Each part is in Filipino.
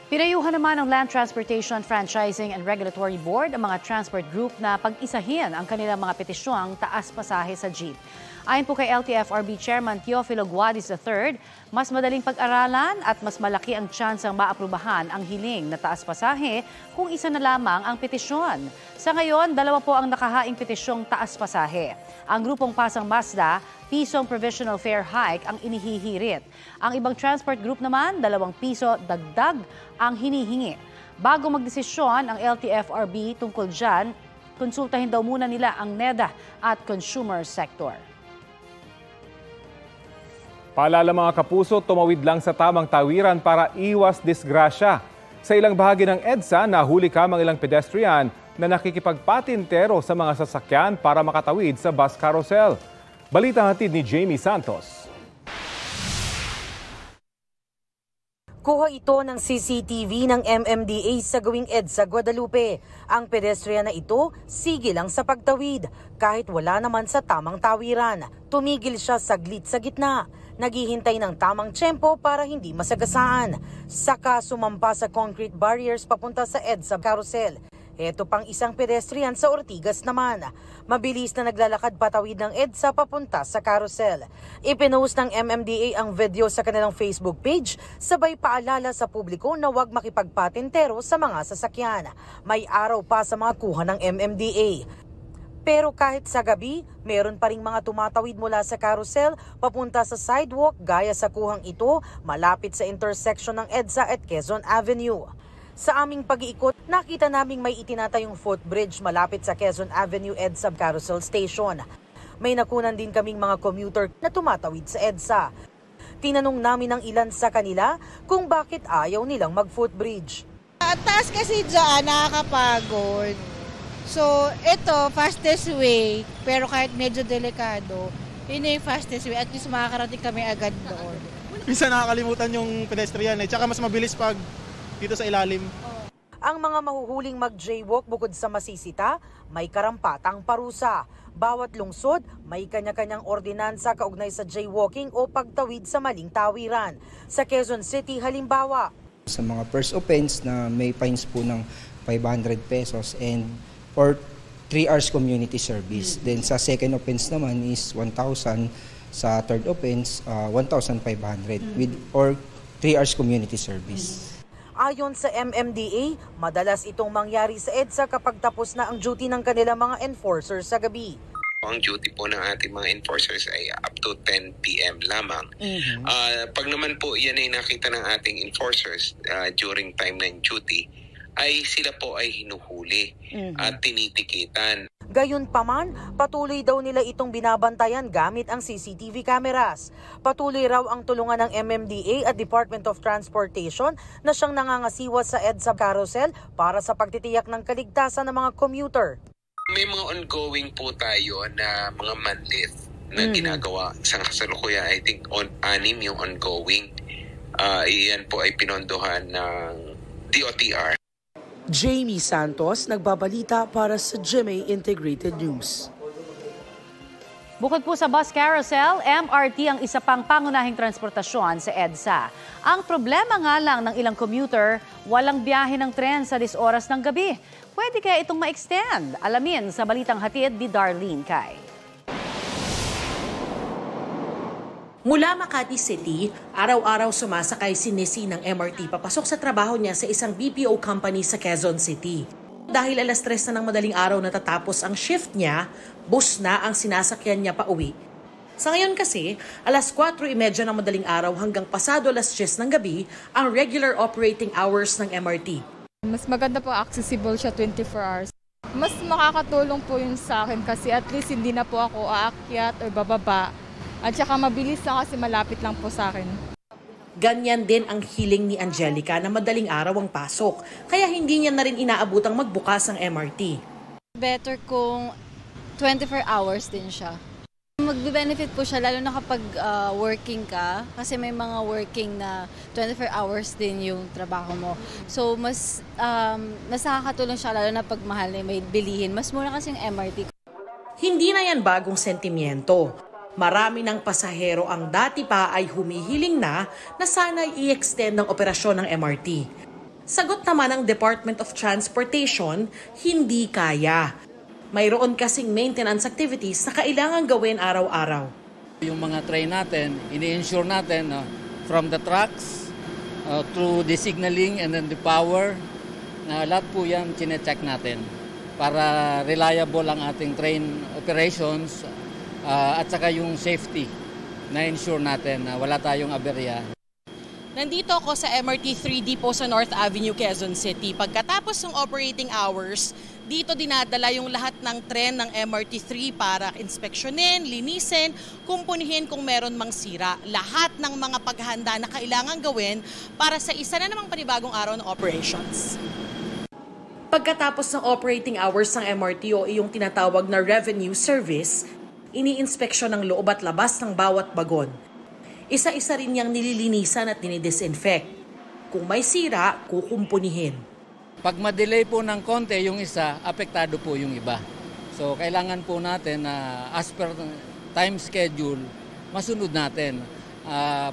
Pinayuhan naman ng Land Transportation Franchising and Regulatory Board ang mga transport group na pag-isahin ang kanilang mga petisyong taas pasahe sa jeep. Ayon po kay LTFRB Chairman Teofilo Guadis III, mas madaling pag-aralan at mas malaki ang tsansang maaprubahan ang hiling na taas pasahe kung isa na lamang ang petisyon. Sa ngayon, 2 po ang nakahaing petisyong taas pasahe. Ang grupong Pasang Mazda, pisong provisional fare hike ang inihihirit. Ang ibang transport group naman, 2 piso dagdag ang hinihingi. Bago magdesisyon ang LTFRB tungkol dyan, konsultahin daw muna nila ang NEDA at consumer sector. Paalala mga kapuso, tumawid lang sa tamang tawiran para iwas disgrasya. Sa ilang bahagi ng EDSA, nahuli kamang ilang pedestrian na nakikipagpatintero sa mga sasakyan para makatawid sa bus carousel. Balita hatid ni Jamie Santos. Kuha ito ng CCTV ng MMDA sa gawing EDSA Guadalupe. Ang pedestrian na ito, sige lang sa pagtawid. Kahit wala naman sa tamang tawiran. Tumigil siya saglit sa gitna. Naghihintay ng tamang tiyempo para hindi masagasaan. Saka sumampa sa concrete barriers papunta sa EDSA Carousel. Ito pang isang pedestrian sa Ortigas naman. Mabilis na naglalakad patawid ng EDSA papunta sa carousel. Ipinost ng MMDA ang video sa kanilang Facebook page, sabay paalala sa publiko na huwag makipagpatintero sa mga sasakyan. May araw pa sa mga kuha ng MMDA. Pero kahit sa gabi, meron pa ring mga tumatawid mula sa carousel papunta sa sidewalk gaya sa kuhang ito malapit sa intersection ng EDSA at Quezon Avenue. Sa aming pag-iikot, nakita naming may itinatayong footbridge malapit sa Quezon Avenue EDSA Carousel Station. May nakunan din kaming mga commuter na tumatawid sa EDSA. Tinanong namin ng ilan sa kanila kung bakit ayaw nilang mag-footbridge. Ang taas kasi dyan, nakakapagod. So, ito, fastest way, pero kahit medyo delikado, yun yung fastest way. At least makakarating kami agad doon. Minsan nakakalimutan yung pedestrian tsaka mas mabilis pag dito sa ilalim. Ang mga mahuhuling mag-jaywalk bukod sa masisita, may karampatang parusa. Bawat lungsod, may kanya-kanyang ordinansa kaugnay sa jaywalking o pagtawid sa maling tawiran. Sa Quezon City, halimbawa, sa mga first offense na may fines po ng 500 pesos and for 3 hours community service. Then sa second offense naman is 1,000, sa third offense 1,500 with or 3 hours community service. Ayon sa MMDA, madalas itong mangyari sa EDSA kapag tapos na ang duty ng kanilang mga enforcers sa gabi. Ang duty po ng ating mga enforcers ay up to 10 p.m. lamang. Pag naman po yan ay nakita ng ating enforcers during time ng duty, ay sila po ay hinuhuli at tinitikitan. Gayunpaman, patuloy daw nila itong binabantayan gamit ang CCTV cameras. Patuloy raw ang tulungan ng MMDA at Department of Transportation na siyang nangangasiwa sa EDSA Carousel para sa pagtitiyak ng kaligtasan ng mga commuter. May mga ongoing po tayo na mga manlith na ginagawa sa kasalukuyan. I think 6 yung ongoing. Iyan po ay pinondohan ng DOTR. Jamie Santos, nagbabalita para sa GMA Integrated News. Bukod po sa bus carousel, MRT ang isa pang pangunahing transportasyon sa EDSA. Ang problema nga lang ng ilang commuter, walang biyahe ng tren sa 10 oras ng gabi. Pwede kaya itong ma-extend? Alamin sa balitang hatid ni Darlene Kai. Mula Makati City, araw-araw sumasakay si Nisi ng MRT papasok sa trabaho niya sa isang BPO company sa Quezon City. Dahil alas 3 na ng madaling araw natatapos ang shift niya, bus na ang sinasakyan niya pa uwi. Sa ngayon kasi, alas 4:30 ng madaling araw hanggang pasado alas 10 ng gabi ang regular operating hours ng MRT. Mas maganda po, accessible siya 24 hours. Mas makakatulong po yun sa akin kasi at least hindi na po ako aakyat o bababa. At saka mabilis na kasi malapit lang po sa akin. Ganyan din ang hiling ni Angelica na madaling araw ang pasok, kaya hindi niya na rin inaabutang magbukas ang MRT. Better kung 24 hours din siya. Magbe-benefit po siya lalo na kapag working ka, kasi may mga working na 24 hours din yung trabaho mo. So mas nakakatulong siya lalo na pag mahal na may bilihin. Mas mura kasi yung MRT. Hindi na yan bagong sentimiento. Marami ng pasahero ang dati pa ay humihiling na sana i-extend ng operasyon ng MRT. Sagot naman ng Department of Transportation, hindi kaya. Mayroon kasing maintenance activities na kailangan gawin araw-araw. Yung mga train natin, ini-ensure natin from the tracks through the signaling and then the power, lahat po yan chine-check natin para reliable ang ating train operations at saka yung safety na ensure natin na wala tayong aberya. Nandito ako sa MRT 3 Depot sa North Avenue, Quezon City. Pagkatapos ng operating hours, dito dinadala yung lahat ng tren ng MRT 3 para inspeksyonin, linisin, kumpunihin kung meron mang sira. Lahat ng mga paghahanda na kailangan gawin para sa isa na namang panibagong araw ng operations. Pagkatapos ng operating hours ng MRT o yung tinatawag na revenue service, ini-inspeksyon ng loob at labas ng bawat bagon. Isa-isa rin niyang nililinisan at dinidisinfect. Kung may sira, kukumpunihin. Pag ma-delay po ng konti yung isa, apektado po yung iba. So kailangan po natin na as per time schedule, masunod natin.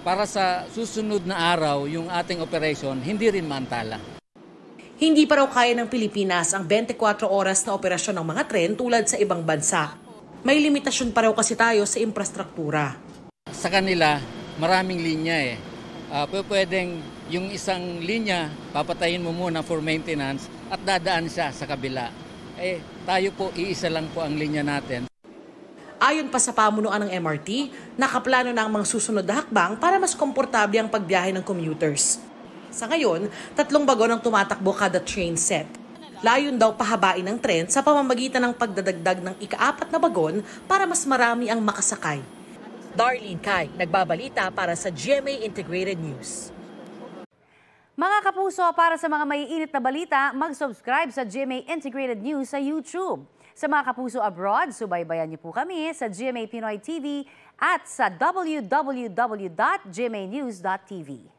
Para sa susunod na araw, yung ating operation, hindi rin maantala. Hindi pa raw kaya ng Pilipinas ang 24 oras na operasyon ng mga tren tulad sa ibang bansa. May limitasyon pa raw kasi tayo sa infrastruktura. Sa kanila, maraming linya pwedeng yung isang linya, papatayin mo muna for maintenance at dadaan siya sa kabila. Tayo po, iisa lang po ang linya natin. Ayon pa sa pamunuan ng MRT, nakaplano na ang mga susunod na hakbang para mas komportable ang pagbiyahe ng commuters. Sa ngayon, 3 bagon ang tumatakbo kada train set. Layon daw pahabain ng tren sa pamamagitan ng pagdadagdag ng ika-4 na bagon para mas marami ang makasakay. Darlene Kai, nagbabalita para sa GMA Integrated News. Mga kapuso, para sa mga maiinit na balita, mag-subscribe sa GMA Integrated News sa YouTube. Sa mga kapuso abroad, subaybayan niyo po kami sa GMA Pinoy TV at sa www.gmanews.tv.